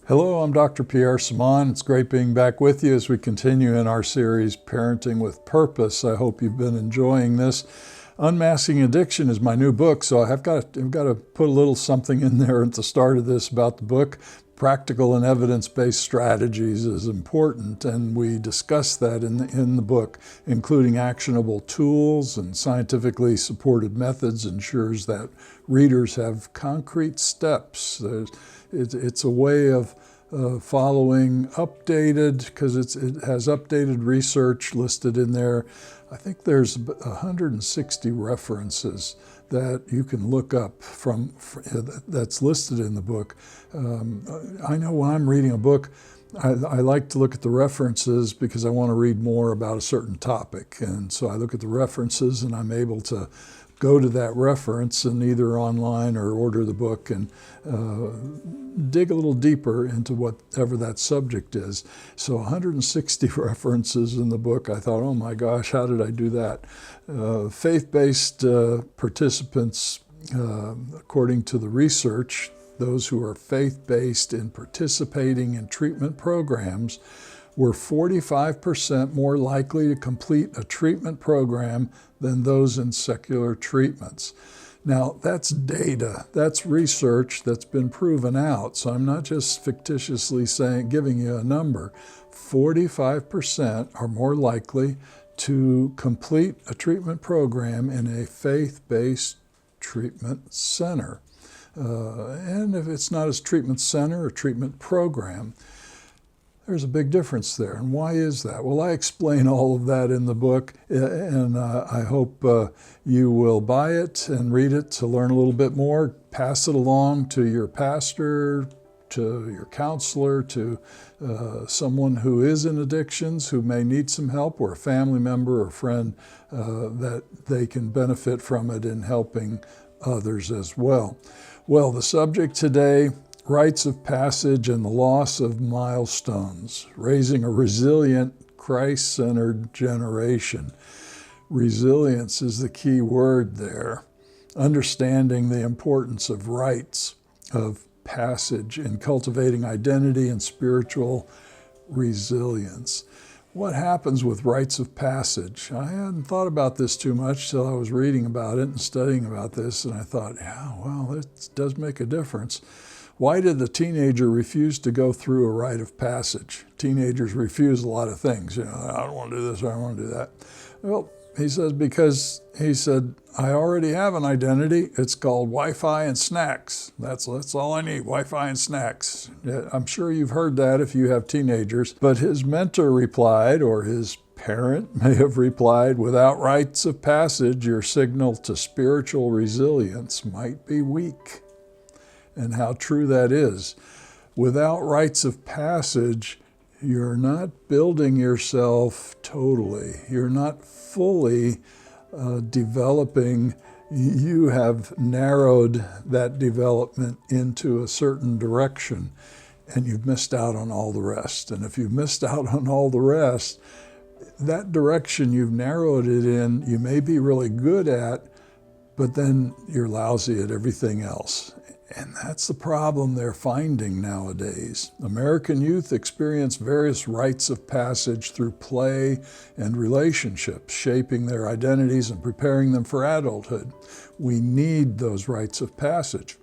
Hello, I'm Dr. Pierre Simon. It's great being back with you as we continue in our series, Parenting with Purpose. I hope you've been enjoying this. Unmasking Addiction is my new book, so I've got to put a little something in there at the start of this about the book. Practical and evidence-based strategies is important, and we discuss that in the book, including actionable tools and scientifically supported methods ensures that readers have concrete steps. It's a way of following updated, because it has updated research listed in there. I think there's 160 references that you can look up that's listed in the book. I know when I'm reading a book, I like to look at the references because I want to read more about a certain topic. And so I look at the references and I'm able to go to that reference and either online or order the book and dig a little deeper into whatever that subject is. So 160 references in the book. I thought, oh my gosh, how did I do that? Faith-based participants, according to the research, those who are faith-based in participating in treatment programs were 45% more likely to complete a treatment program than those in secular treatments. Now, that's data, that's research that's been proven out, so I'm not just fictitiously giving you a number. 45% are more likely to complete a treatment program in a faith-based treatment center. And if it's not a treatment center or treatment program, there's a big difference there. And why is that? Well, I explain all of that in the book, and I hope you will buy it and read it to learn a little bit more. Pass it along to your pastor, to your counselor, to someone who is in addictions, who may need some help, or a family member or friend that they can benefit from it in helping others as well. Well, the subject today, rites of passage and the loss of milestones, raising a resilient, Christ-centered generation. Resilience is the key word there. Understanding the importance of rites of passage in cultivating identity and spiritual resilience. What happens with rites of passage? I hadn't thought about this too much till I was reading about it and studying about this, and I thought, yeah, well, it does make a difference. Why did the teenager refuse to go through a rite of passage? Teenagers refuse a lot of things. I don't want to do this, I don't want to do that. Well, he says, because he said, I already have an identity. It's called Wi-Fi and snacks. That's all I need, Wi-Fi and snacks. I'm sure you've heard that if you have teenagers. But his mentor replied, or his parent may have replied, without rites of passage, your signal to spiritual resilience might be weak. And how true that is. Without rites of passage, you're not building yourself totally. You're not fully developing. You have narrowed that development into a certain direction, and you've missed out on all the rest. And if you've missed out on all the rest, that direction you've narrowed it in, you may be really good at, but then you're lousy at everything else. And that's the problem they're finding nowadays. American youth experience various rites of passage through play and relationships, shaping their identities and preparing them for adulthood. We need those rites of passage.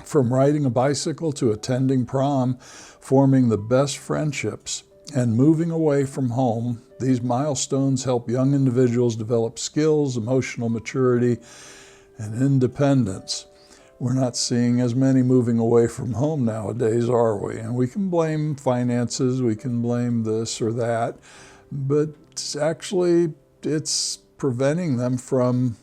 From riding a bicycle to attending prom, forming the best friendships, and moving away from home, these milestones help young individuals develop skills, emotional maturity, and independence. We're not seeing as many moving away from home nowadays, are we? And we can blame finances, we can blame this or that, but actually it's preventing them from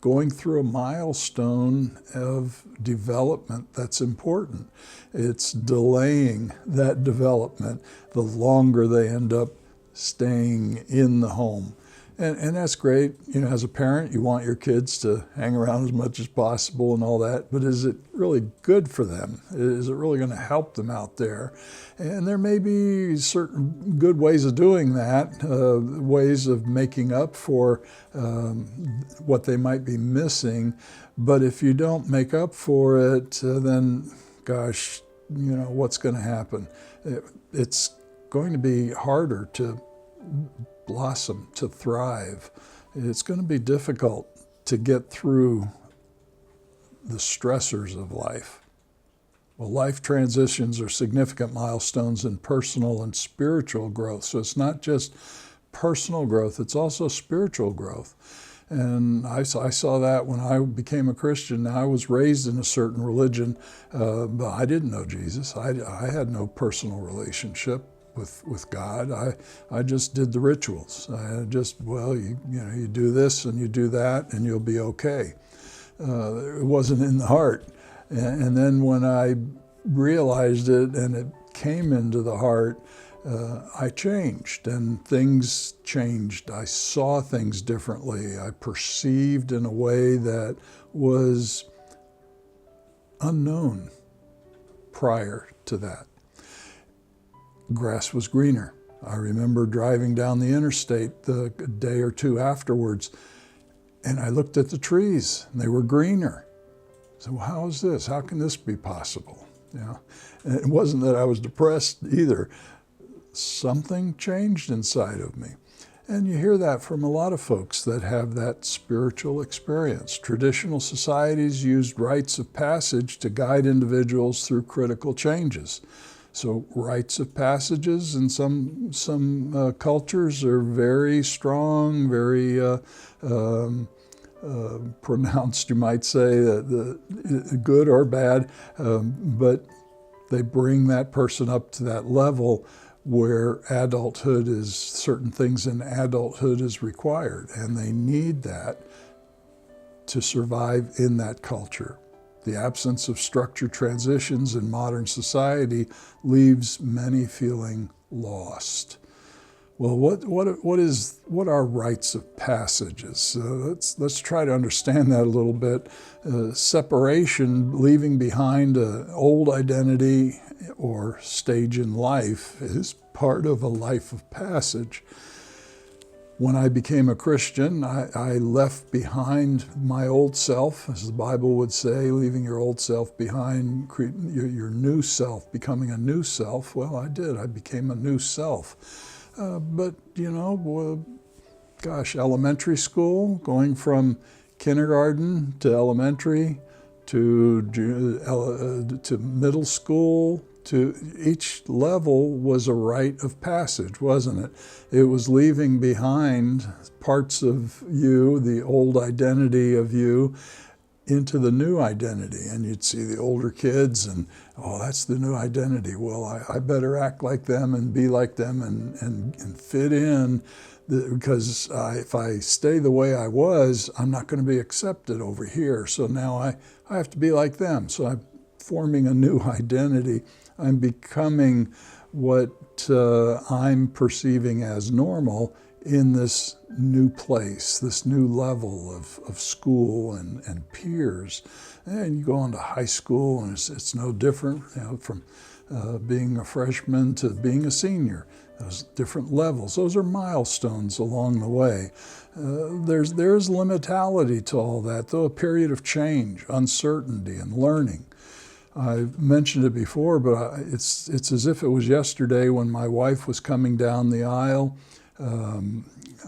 going through a milestone of development that's important. It's delaying that development the longer they end up staying in the home. And that's great. As a parent, you want your kids to hang around as much as possible and all that, but is it really good for them? Is it really going to help them out there? And there may be certain good ways of doing that, ways of making up for what they might be missing. But if you don't make up for it, then gosh, what's going to happen. It's going to be harder to blossom, to thrive. It's going to be difficult to get through the stressors of life. Well, life transitions are significant milestones in personal and spiritual growth. So it's not just personal growth, it's also spiritual growth. And I saw that when I became a Christian. Now, I was raised in a certain religion, but I didn't know Jesus. I had no personal relationship with God. I just did the rituals. I just, you do this and you do that and you'll be okay. It wasn't in the heart. And then when I realized it and it came into the heart, I changed and things changed. I saw things differently. I perceived in a way that was unknown prior to that. Grass was greener. I remember driving down the interstate the day or two afterwards, and I looked at the trees and they were greener. So how is this? How can this be possible? And it wasn't that I was depressed either. Something changed inside of me. And you hear that from a lot of folks that have that spiritual experience. Traditional societies used rites of passage to guide individuals through critical changes. So rites of passages in some cultures are very strong, very pronounced, you might say, the good or bad, but they bring that person up to that level where certain things in adulthood is required, and they need that to survive in that culture. The absence of structured transitions in modern society leaves many feeling lost. Well, what are rites of passages? Let's try to understand that a little bit. Separation, leaving behind an old identity or stage in life, is part of a life of passage. When I became a Christian, I left behind my old self, as the Bible would say, leaving your old self behind, your new self, becoming a new self. Well, I did. I became a new self. But, elementary school, going from kindergarten to elementary to middle school, to each level was a rite of passage, wasn't it? It was leaving behind parts of you, the old identity of you, into the new identity. And you'd see the older kids and, that's the new identity. Well, I better act like them and be like them and fit in, because if I stay the way I was, I'm not going to be accepted over here. So now I have to be like them. So I'm forming a new identity. I'm becoming what I'm perceiving as normal in this new place, this new level of school and peers. And you go on to high school, and it's no different, from being a freshman to being a senior. Those different levels. Those are milestones along the way. There's limitality to all that, though, a period of change, uncertainty, and learning. I've mentioned it before, but it's as if it was yesterday when my wife was coming down the aisle.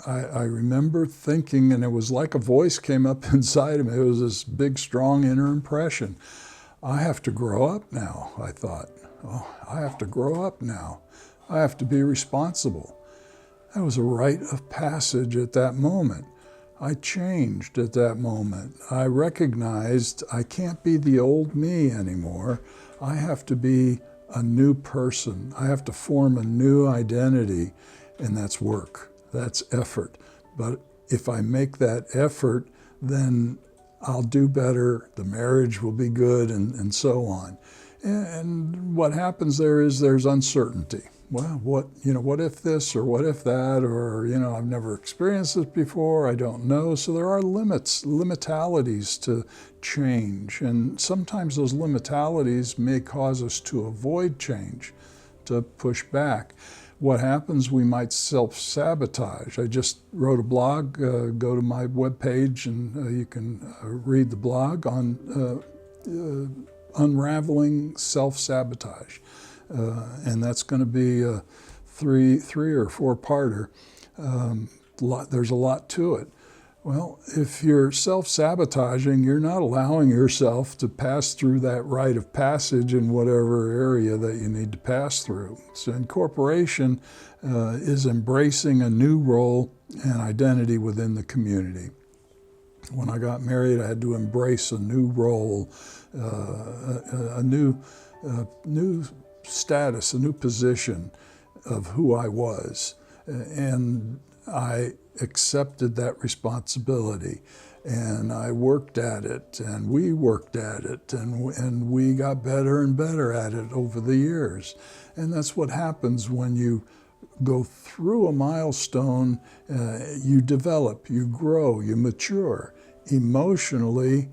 I remember thinking, and it was like a voice came up inside of me. It was this big, strong inner impression. I have to grow up now, I thought. I have to grow up now. I have to be responsible. That was a rite of passage at that moment. I changed at that moment. I recognized I can't be the old me anymore. I have to be a new person. I have to form a new identity, and that's work. That's effort. But if I make that effort, then I'll do better, the marriage will be good, and so on. And what happens there's uncertainty. Well, what if this or what if that, or, I've never experienced this before, I don't know. So there are limitalities to change. And sometimes those limitalities may cause us to avoid change, to push back. What happens, we might self-sabotage. I just wrote a blog. Go to my webpage and you can read the blog on unraveling self-sabotage. And that's going to be a three or four-parter. There's a lot to it. Well, if you're self-sabotaging, you're not allowing yourself to pass through that rite of passage in whatever area that you need to pass through. So incorporation is embracing a new role and identity within the community. When I got married, I had to embrace a new role, a new status, a new position of who I was. And I accepted that responsibility, and I worked at it, and we worked at it, and we got better and better at it over the years. And that's what happens when you go through a milestone. You develop, you grow, you mature, emotionally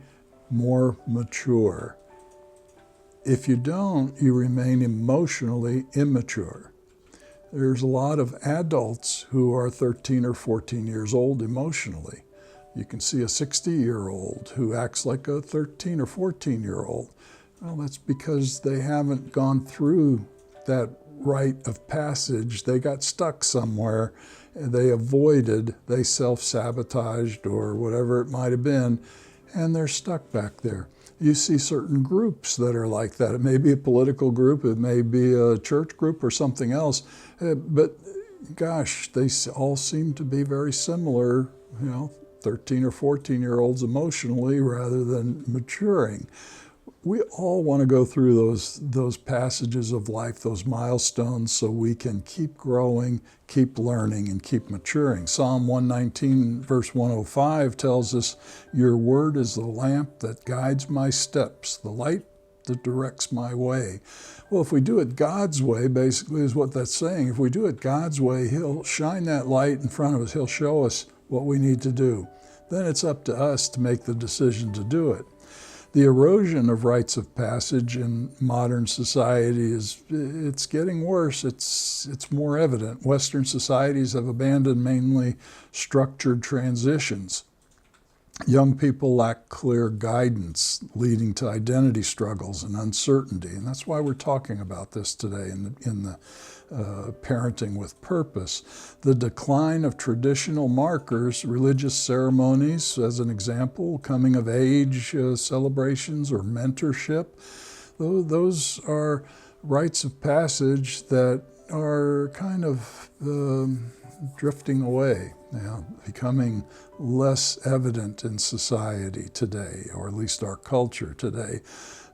more mature. If you don't, you remain emotionally immature. There's a lot of adults who are 13 or 14 years old emotionally. You can see a 60-year-old who acts like a 13 or 14-year-old. Well, that's because they haven't gone through that rite of passage. They got stuck somewhere. They avoided, they self-sabotaged or whatever it might have been, and they're stuck back there. You see certain groups that are like that. It may be a political group, it may be a church group or something else, but gosh, they all seem to be very similar, 13 or 14-year-olds emotionally rather than maturing. We all want to go through those passages of life, those milestones, so we can keep growing, keep learning, and keep maturing. Psalm 119, verse 105 tells us, "Your word is the lamp that guides my steps, the light that directs my way." Well, if we do it God's way, basically is what that's saying. If we do it God's way, He'll shine that light in front of us. He'll show us what we need to do. Then it's up to us to make the decision to do it. The erosion of rites of passage in modern society it's getting worse. It's more evident. Western societies have abandoned mainly structured transitions. Young people lack clear guidance, leading to identity struggles and uncertainty. And that's why we're talking about this today in the Parenting with Purpose. The decline of traditional markers, religious ceremonies, as an example, coming of age celebrations or mentorship. Those are rites of passage that are kind of drifting away, becoming less evident in society today, or at least our culture today.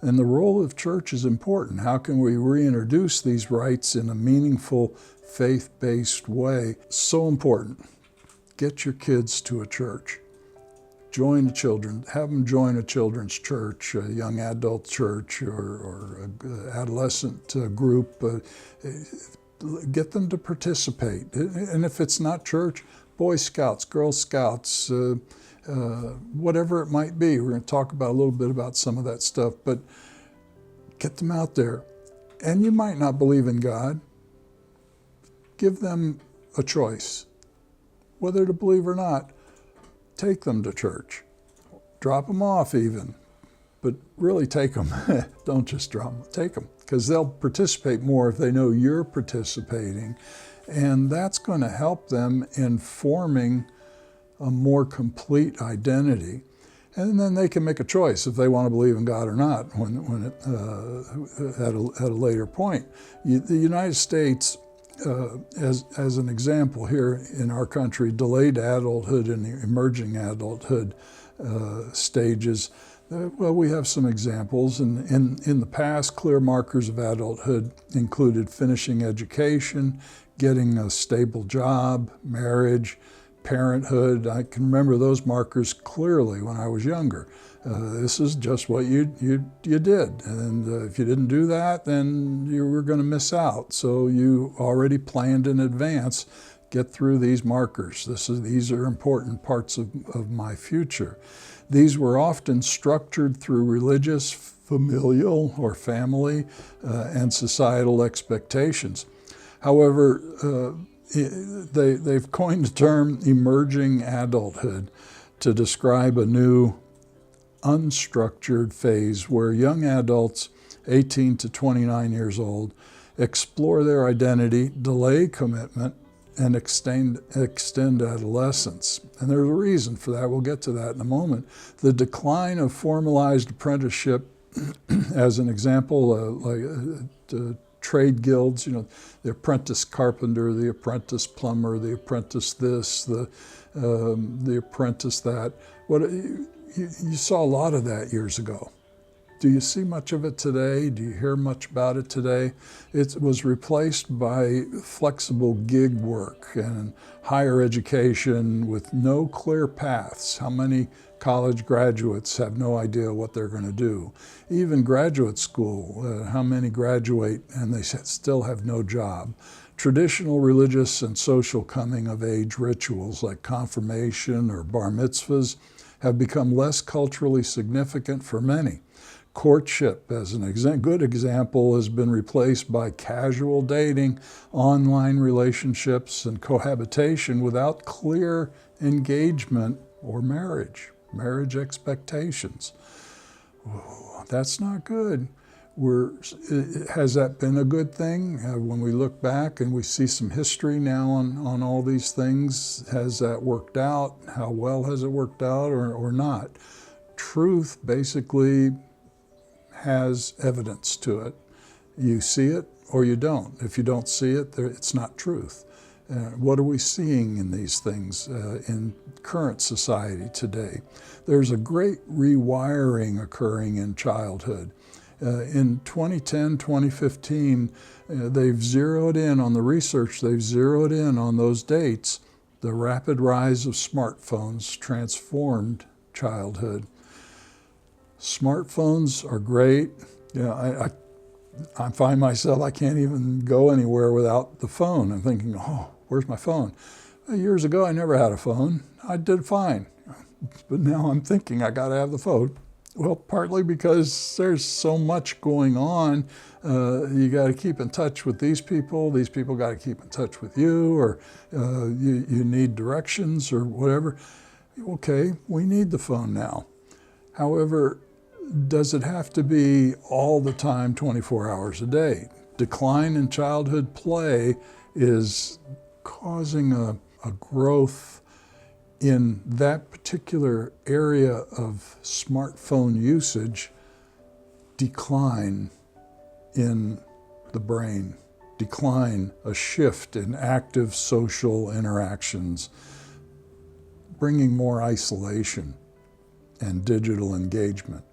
And the role of church is important. How can we reintroduce these rites in a meaningful, faith-based way? So important. Get your kids to a church. Join the children. Have them join a children's church, a young adult church, or an adolescent group. Get them to participate. And if it's not church, Boy Scouts, Girl Scouts, whatever it might be. We're going to talk about a little bit about some of that stuff, but get them out there. And you might not believe in God. Give them a choice. Whether to believe or not, take them to church. Drop them off even, but really take them. Don't just drop them, take them, because they'll participate more if they know you're participating. And that's going to help them in forming a more complete identity. And then they can make a choice if they want to believe in God or not at a later point. The United States, as an example here in our country, delayed adulthood and the emerging adulthood stages. Well, we have some examples. In the past, clear markers of adulthood included finishing education, getting a stable job, marriage, parenthood. I can remember those markers clearly when I was younger. This is just what you did. And if you didn't do that, then you were going to miss out. So you already planned in advance, get through these markers. These are important parts of my future. These were often structured through religious, familial, or family and societal expectations. However, they've coined the term emerging adulthood to describe a new, unstructured phase where young adults, 18 to 29 years old, explore their identity, delay commitment, and extend adolescence. And there's a reason for that. We'll get to that in a moment. The decline of formalized apprenticeship, as an example, trade guilds, the apprentice carpenter, the apprentice plumber, the apprentice this, the apprentice that. You saw a lot of that years ago. Do you see much of it today? Do you hear much about it today? It was replaced by flexible gig work and higher education with no clear paths. How many college graduates have no idea what they're going to do? Even graduate school, how many graduate and they still have no job? Traditional religious and social coming of age rituals like confirmation or bar mitzvahs have become less culturally significant for many. Courtship, as a good example, has been replaced by casual dating, online relationships, and cohabitation without clear engagement or marriage expectations. That's not good. Has that been a good thing? When we look back and we see some history now on all these things, has that worked out? How well has it worked out or not? Truth basically has evidence to it. You see it or you don't. If you don't see it, it's not truth. What are we seeing in these things in current society today? There's a great rewiring occurring in childhood. In 2010, 2015, they've zeroed in on the research, they've zeroed in on those dates. The rapid rise of smartphones transformed childhood. Smartphones are great. I find myself, I can't even go anywhere without the phone. I'm thinking, oh, where's my phone? Years ago, I never had a phone. I did fine. But now I'm thinking I got to have the phone. Well, partly because there's so much going on. You got to keep in touch with these people got to keep in touch with you, or you need directions or whatever. Okay, we need the phone now. However, does it have to be all the time, 24 hours a day? Decline in childhood play is causing a growth in that particular area of smartphone usage, decline in the brain, a shift in active social interactions, bringing more isolation and digital engagement.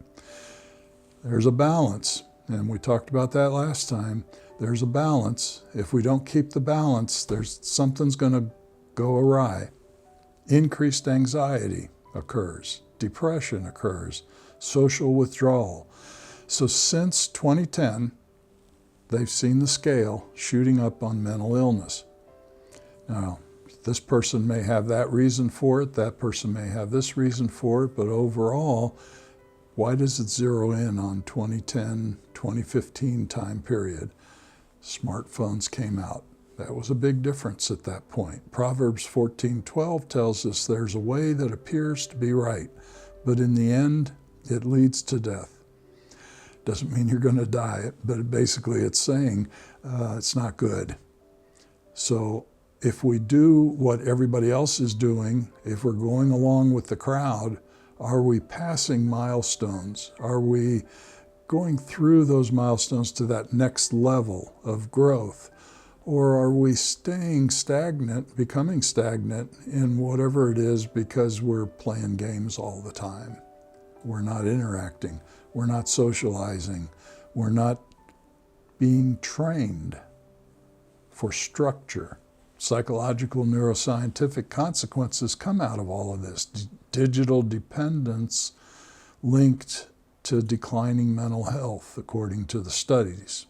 There's a balance, and we talked about that last time. There's a balance. If we don't keep the balance, something's going to go awry. Increased anxiety occurs, depression occurs, social withdrawal. So since 2010, they've seen the scale shooting up on mental illness. Now, this person may have that reason for it, that person may have this reason for it, but overall, why does it zero in on 2010, 2015 time period? Smartphones came out. That was a big difference at that point. Proverbs 14:12 tells us there's a way that appears to be right, but in the end, it leads to death. Doesn't mean you're going to die, but basically it's saying it's not good. So if we do what everybody else is doing, if we're going along with the crowd, are we passing milestones? Are we going through those milestones to that next level of growth? Or are we staying stagnant, becoming stagnant in whatever it is because we're playing games all the time? We're not interacting. We're not socializing. We're not being trained for structure. Psychological, neuroscientific consequences come out of all of this. Digital dependence linked to declining mental health, according to the studies.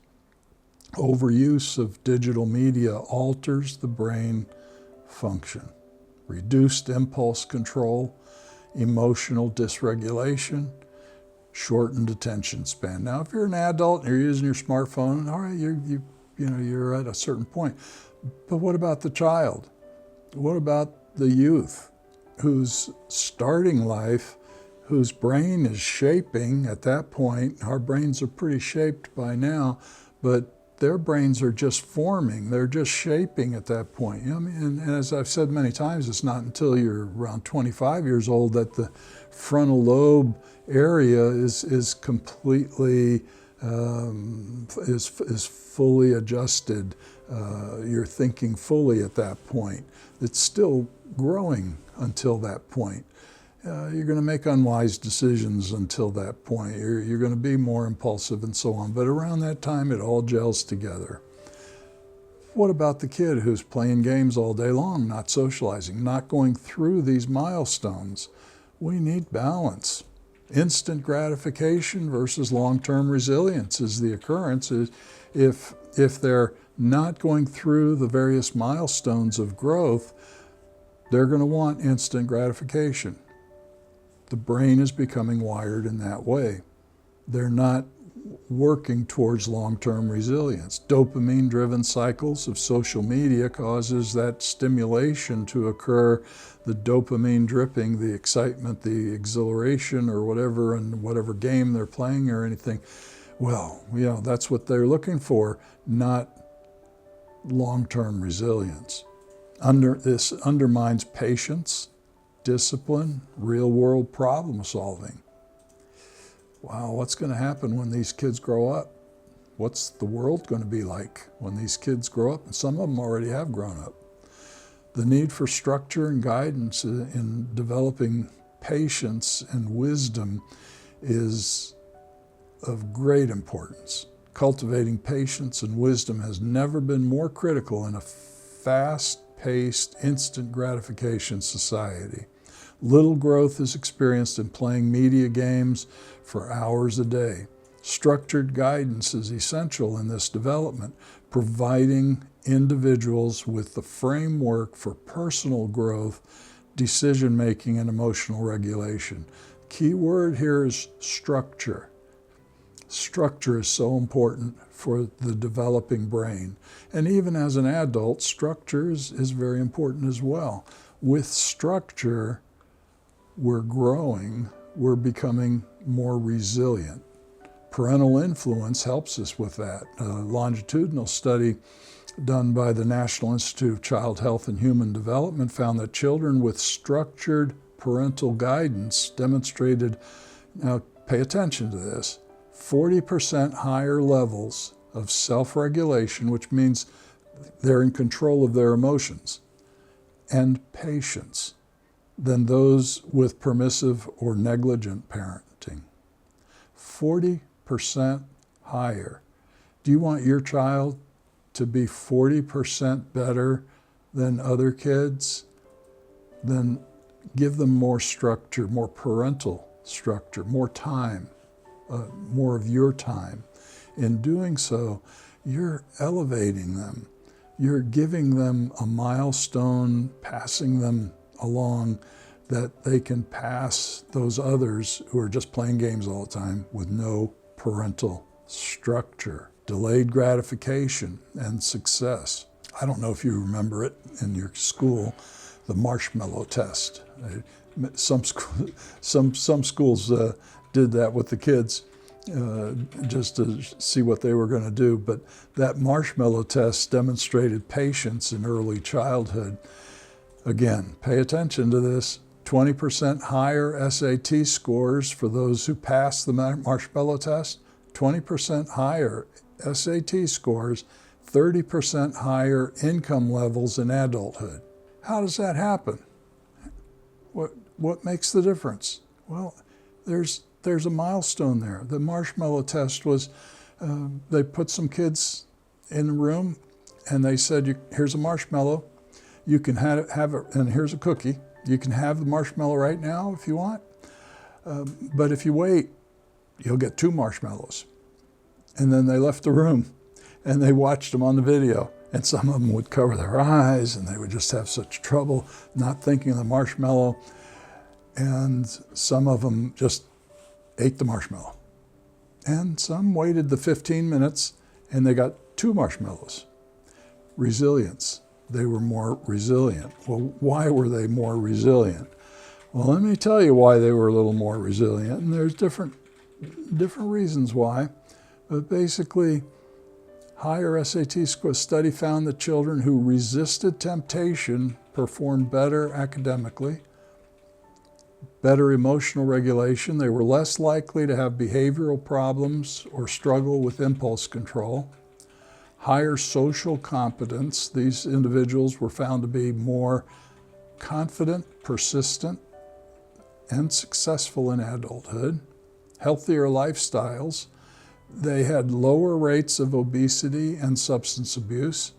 Overuse of digital media alters the brain function. Reduced impulse control, emotional dysregulation, shortened attention span. Now, if you're an adult and you're using your smartphone, all right, you're at a certain point. But what about the child? What about the youth who's starting life whose brain is shaping at that point. Our brains are pretty shaped by now, but their brains are just forming. They're just shaping at that point. You know, I mean, and as I've said many times, it's not until you're around 25 years old that the frontal lobe area is completely is fully adjusted. You're thinking fully at that point. It's still growing until that point. You're going to make unwise decisions until that point. You're going to be more impulsive and so on. But around that time, it all gels together. What about the kid who's playing games all day long, not socializing, not going through these milestones? We need balance. Instant gratification versus long-term resilience is the occurrence. If they're not going through the various milestones of growth, they're going to want instant gratification. The brain is becoming wired in that way. They're not working towards long-term resilience. Dopamine-driven cycles of social media causes that stimulation to occur, the dopamine dripping, the excitement, the exhilaration or whatever, and whatever game they're playing or anything. Well, you know, that's what they're looking for, not long-term resilience. This undermines patience, discipline, real-world problem solving. Wow, what's going to happen when these kids grow up? What's the world going to be like when these kids grow up? And some of them already have grown up. The need for structure and guidance in developing patience and wisdom is of great importance. Cultivating patience and wisdom has never been more critical in a fast-paced, instant gratification society. Little growth is experienced in playing media games for hours a day. Structured guidance is essential in this development, providing individuals with the framework for personal growth, decision-making, and emotional regulation. Key word here is structure. Structure is so important for the developing brain. And even as an adult, structure is very important as well. With structure, we're growing, we're becoming more resilient. Parental influence helps us with that. A longitudinal study done by the National Institute of Child Health and Human Development found that children with structured parental guidance demonstrated, now pay attention to this, 40% higher levels of self-regulation, which means they're in control of their emotions, and patience than those with permissive or negligent parenting. 40% higher. Do you want your child to be 40% better than other kids? Then give them more structure, more parental structure, more time, more of your time. In doing so, you're elevating them. You're giving them a milestone, passing them along that they can pass those others who are just playing games all the time with no parental structure. Delayed gratification and success. I don't know if you remember it in your school, the marshmallow test. Some schools did that with the kids just to see what they were going to do. But that marshmallow test demonstrated patience in early childhood. Again, pay attention to this. 20% higher SAT scores for those who pass the marshmallow test. 20% higher SAT scores, 30% higher income levels in adulthood. How does that happen? What makes the difference? Well, there's a milestone there. The marshmallow test was, they put some kids in the room and they said, here's a marshmallow. You can have it, and here's a cookie. You can have the marshmallow right now if you want, but if you wait, you'll get 2 marshmallows. And then they left the room and they watched them on the video, and some of them would cover their eyes and they would just have such trouble not thinking of the marshmallow, and some of them just ate the marshmallow. And some waited the 15 minutes and they got 2 marshmallows. Resilience. They were more resilient. Well, why were they more resilient? Well, let me tell you why they were a little more resilient, and there's different reasons why. But basically, higher SAT score study found that children who resisted temptation performed better academically, better emotional regulation. They were less likely to have behavioral problems or struggle with impulse control. Higher social competence. These individuals were found to be more confident, persistent, and successful in adulthood. Healthier lifestyles. They had lower rates of obesity and substance abuse,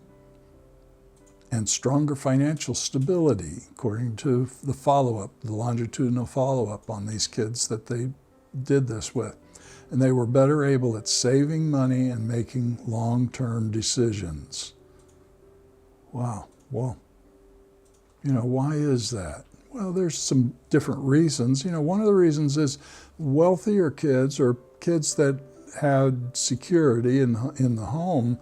and stronger financial stability, according to the follow-up, the longitudinal follow-up on these kids that they did this with. And they were better able at saving money and making long-term decisions. Wow. Well, why is that? Well, there's some different reasons. One of the reasons is wealthier kids, or kids that had security in the home,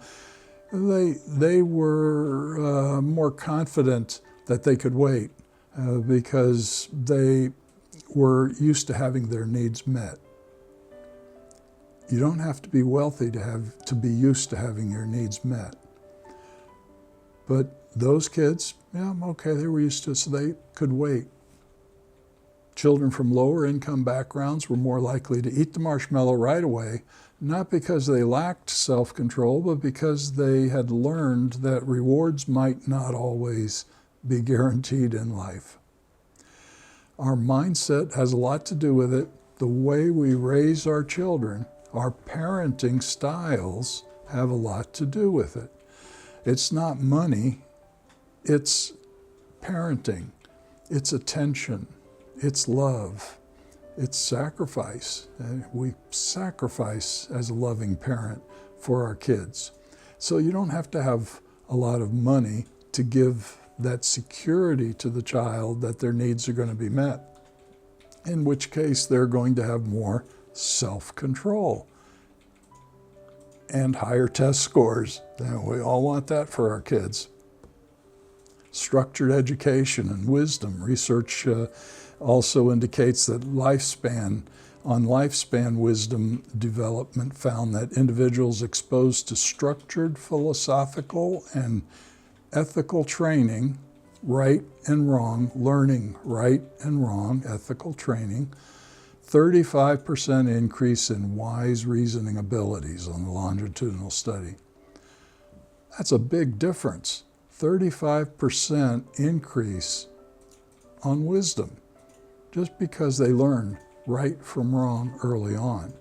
they were more confident that they could wait because they were used to having their needs met. You don't have to be wealthy to be used to having your needs met. But those kids, they were used to it, so they could wait. Children from lower income backgrounds were more likely to eat the marshmallow right away, not because they lacked self-control, but because they had learned that rewards might not always be guaranteed in life. Our mindset has a lot to do with it. The way we raise our children, our parenting styles have a lot to do with it. It's not money, it's parenting, it's attention, it's love, it's sacrifice. We sacrifice as a loving parent for our kids. So you don't have to have a lot of money to give that security to the child that their needs are going to be met, in which case they're going to have more self-control and higher test scores. We all want that for our kids. Structured education and wisdom. Research also indicates that lifespan wisdom development found that individuals exposed to structured philosophical and ethical training, right and wrong, learning right and wrong, ethical training, 35% increase in wise reasoning abilities on the longitudinal study. That's a big difference. 35% increase on wisdom, just because they learned right from wrong early on.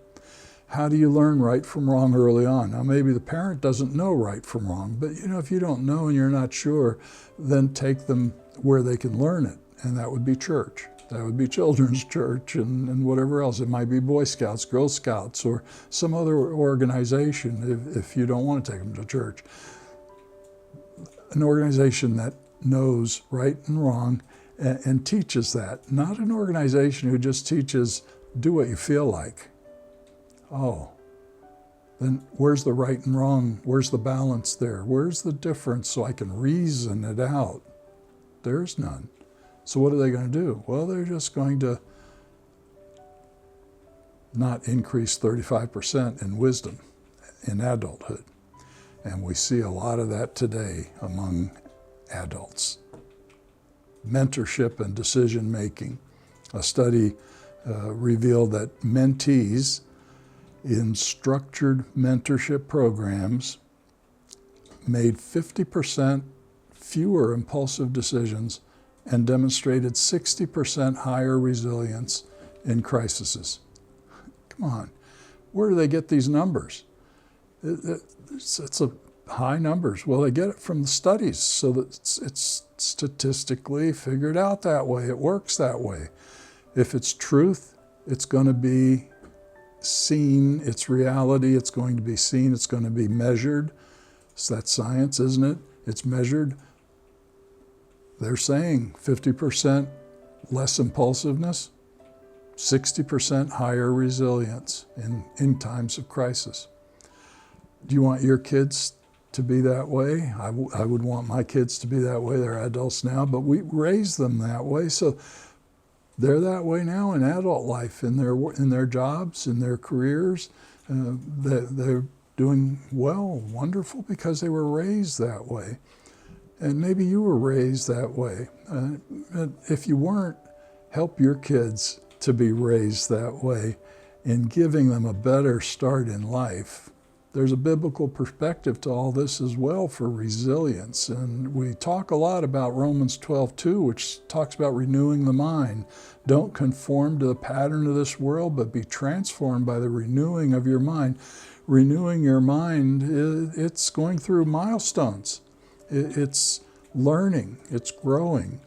How do you learn right from wrong early on? Now, maybe the parent doesn't know right from wrong, but if you don't know and you're not sure, then take them where they can learn it, and that would be church. That would be children's church and whatever else. It might be Boy Scouts, Girl Scouts, or some other organization if you don't want to take them to church. An organization that knows right and wrong and teaches that. Not an organization who just teaches, do what you feel like. Oh, then where's the right and wrong? Where's the balance there? Where's the difference so I can reason it out? There's none. So what are they going to do? Well, they're just going to not increase 35% in wisdom in adulthood. And we see a lot of that today among adults. Mentorship and decision making. A study revealed that mentees in structured mentorship programs made 50% fewer impulsive decisions and demonstrated 60% higher resilience in crises. Come on, where do they get these numbers? It's a high numbers. Well, they get it from the studies, so that it's statistically figured out that way. It works that way. If it's truth, it's going to be seen. It's reality. It's going to be seen. It's going to be measured. So that's science, isn't it? It's measured. They're saying 50% less impulsiveness, 60% higher resilience in times of crisis. Do you want your kids to be that way? I would want my kids to be that way. They're adults now, but we raise them that way. So they're that way now in adult life, in their jobs, in their careers. They're doing well, wonderful, because they were raised that way. And maybe you were raised that way. If you weren't, help your kids to be raised that way in giving them a better start in life. There's a biblical perspective to all this as well for resilience. And we talk a lot about Romans 12:2, which talks about renewing the mind. Don't conform to the pattern of this world, but be transformed by the renewing of your mind. Renewing your mind, it's going through milestones. It's learning, it's growing.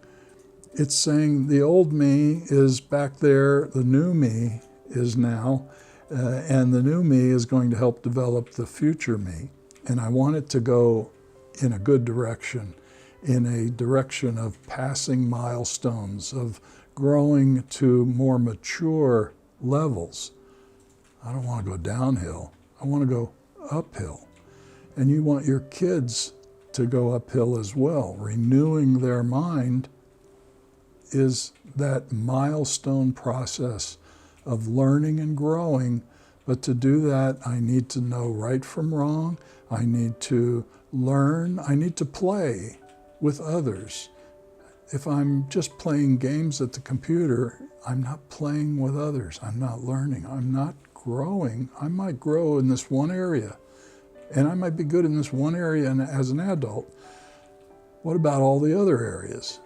It's saying the old me is back there, the new me is now, and the new me is going to help develop the future me. And I want it to go in a good direction, in a direction of passing milestones, of growing to more mature levels. I don't want to go downhill. I want to go uphill. And you want your kids to go uphill as well. Renewing their mind is that milestone process of learning and growing. But to do that, I need to know right from wrong. I need to learn. I need to play with others. If I'm just playing games at the computer, I'm not playing with others. I'm not learning. I'm not growing. I might grow in this one area, and I might be good in this one area as an adult. What about all the other areas?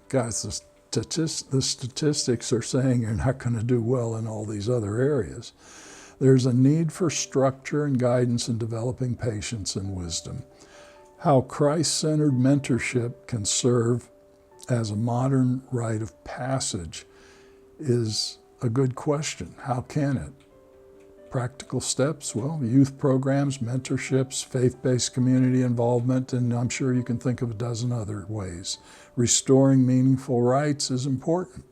Guys, the statistics are saying you're not going to do well in all these other areas. There's a need for structure and guidance in developing patience and wisdom. How Christ-centered mentorship can serve as a modern rite of passage is a good question. How can it? Practical steps, well, youth programs, mentorships, faith-based community involvement, and I'm sure you can think of a dozen other ways. Restoring meaningful rites is important.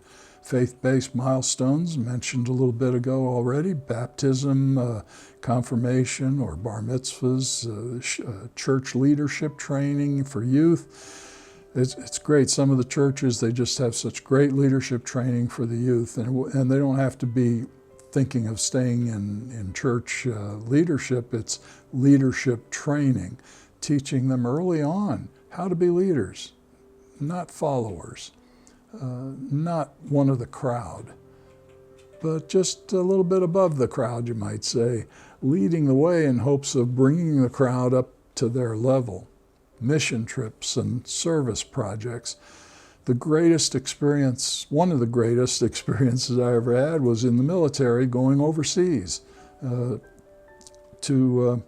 Faith-based milestones, mentioned a little bit ago already, baptism, confirmation or bar mitzvahs, church leadership training for youth. It's great. Some of the churches, they just have such great leadership training for the youth, and they don't have to be thinking of staying in church leadership. It's leadership training, teaching them early on how to be leaders, not followers, not one of the crowd, but just a little bit above the crowd, you might say, leading the way in hopes of bringing the crowd up to their level. Mission trips and service projects. The greatest experience, one of the greatest experiences I ever had was in the military, going overseas to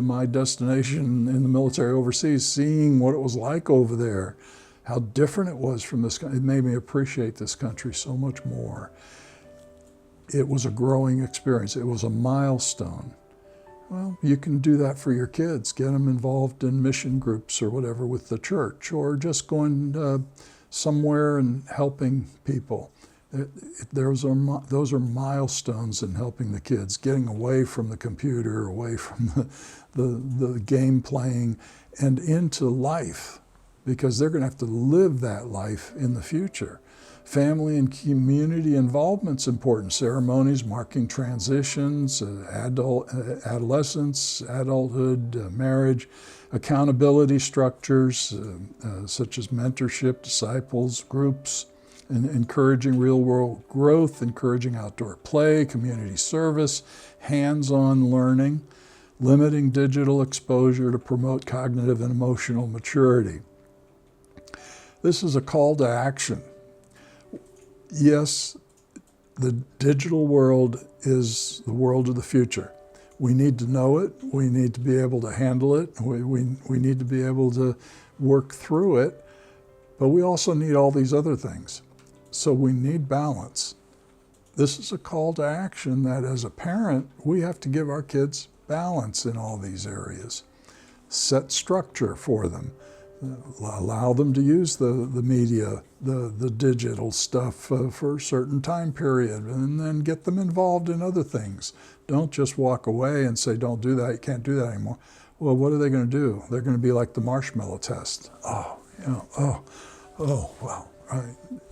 my destination in the military overseas, seeing what it was like over there, how different it was from this country. It made me appreciate this country so much more. It was a growing experience. It was a milestone. Well, you can do that for your kids. Get them involved in mission groups or whatever with the church, or just going somewhere and helping people. Those are milestones in helping the kids, getting away from the computer, away from the game playing, and into life, because they're going to have to live that life in the future. Family and community involvement's important. Ceremonies marking transitions, adolescence, adulthood, marriage, accountability structures such as mentorship, disciples, groups, and encouraging real-world growth, encouraging outdoor play, community service, hands-on learning, limiting digital exposure to promote cognitive and emotional maturity. This is a call to action. Yes, the digital world is the world of the future. We need to know it. We need to be able to handle it. We need to be able to work through it. But we also need all these other things. So we need balance. This is a call to action that as a parent, we have to give our kids balance in all these areas. Set structure for them. Allow them to use the media, the digital stuff for a certain time period, and then get them involved in other things. Don't just walk away and say, don't do that, you can't do that anymore. Well, what are they going to do? They're going to be like the marshmallow test. Wow,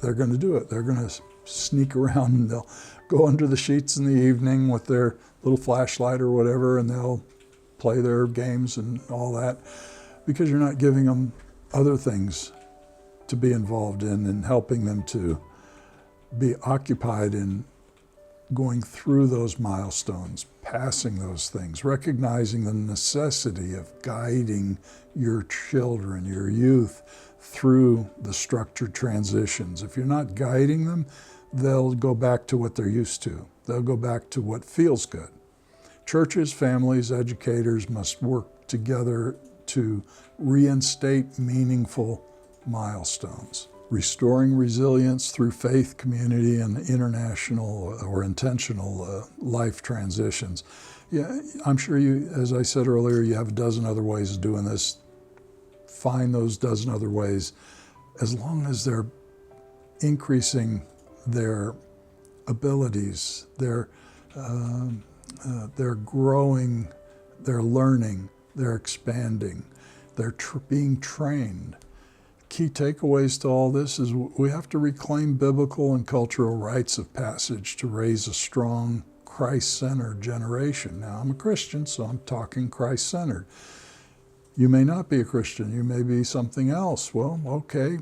they're going to do it. They're going to sneak around and they'll go under the sheets in the evening with their little flashlight or whatever, and they'll play their games and all that, because you're not giving them other things to be involved in and helping them to be occupied in going through those milestones, passing those things, recognizing the necessity of guiding your children, your youth, through the structured transitions. If you're not guiding them, they'll go back to what they're used to. They'll go back to what feels good. Churches, families, educators must work together to reinstate meaningful milestones. Restoring resilience through faith, community, and international or intentional life transitions. Yeah, I'm sure you, as I said earlier, you have a dozen other ways of doing this. Find those dozen other ways, as long as they're increasing their abilities, they're growing, they're learning, they're expanding, they're being trained. Key takeaways to all this is we have to reclaim biblical and cultural rites of passage to raise a strong, Christ-centered generation. Now, I'm a Christian, so I'm talking Christ-centered. You may not be a Christian, you may be something else. Well, okay,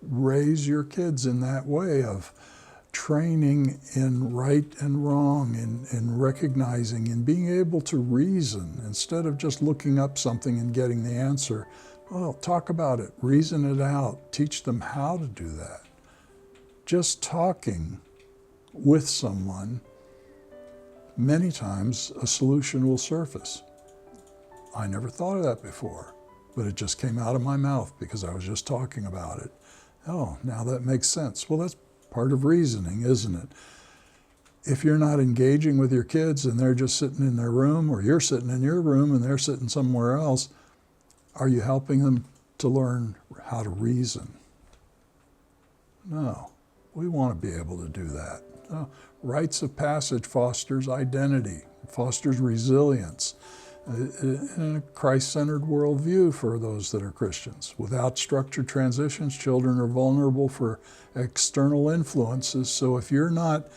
raise your kids in that way of training in right and wrong, in recognizing and being able to reason instead of just looking up something and getting the answer. Well, talk about it, reason it out, teach them how to do that. Just talking with someone, many times a solution will surface. I never thought of that before, but it just came out of my mouth because I was just talking about it. Oh, now that makes sense. Well, that's part of reasoning, isn't it? If you're not engaging with your kids and they're just sitting in their room, or you're sitting in your room and they're sitting somewhere else, are you helping them to learn how to reason? No, we want to be able to do that. No. Rites of passage fosters identity, fosters resilience, in a Christ-centered worldview for those that are Christians. Without structured transitions, children are vulnerable for external influences. So if you're not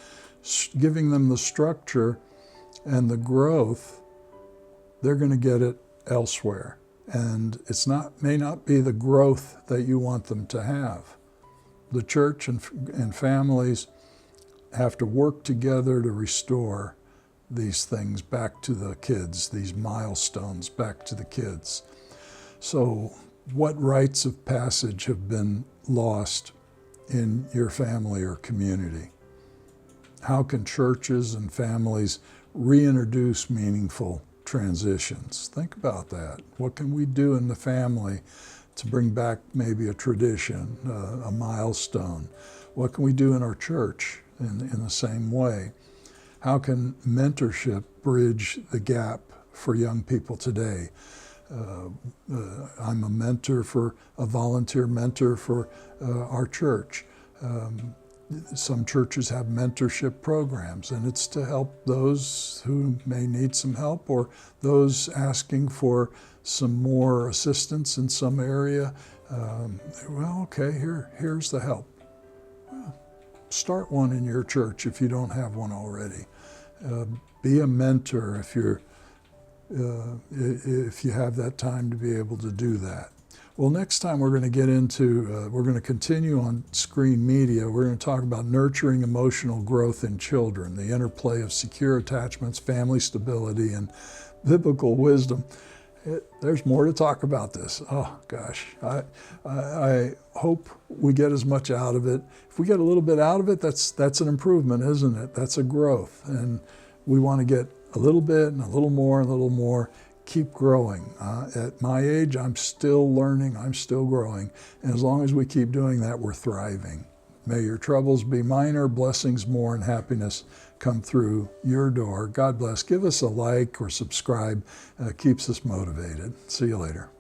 giving them the structure and the growth, they're going to get it elsewhere. And may not be the growth that you want them to have. The church and families have to work together to restore these things back to the kids, these milestones back to the kids. So what rites of passage have been lost in your family or community? How can churches and families reintroduce meaningful transitions? Think about that. What can we do in the family to bring back maybe a tradition, a milestone? What can we do in our church in the same way? How can mentorship bridge the gap for young people today? I'm a volunteer mentor for our church. Some churches have mentorship programs, and it's to help those who may need some help or those asking for some more assistance in some area. Well, okay, here's the help. Start one in your church if you don't have one already. Be a mentor if you have that time to be able to do that. Well, next time we're going to get into, we're going to continue on screen media. We're going to talk about nurturing emotional growth in children, the interplay of secure attachments, family stability, and biblical wisdom. There's more to talk about this. Oh gosh, I hope we get as much out of it. If we get a little bit out of it, that's an improvement, isn't it? That's a growth, and we want to get a little bit and a little more and a little more. Keep growing. At my age, I'm still learning, I'm still growing, and as long as we keep doing that, we're thriving. May your troubles be minor, blessings more, and happiness come through your door. God bless. Give us a like or subscribe. Keeps us motivated. See you later.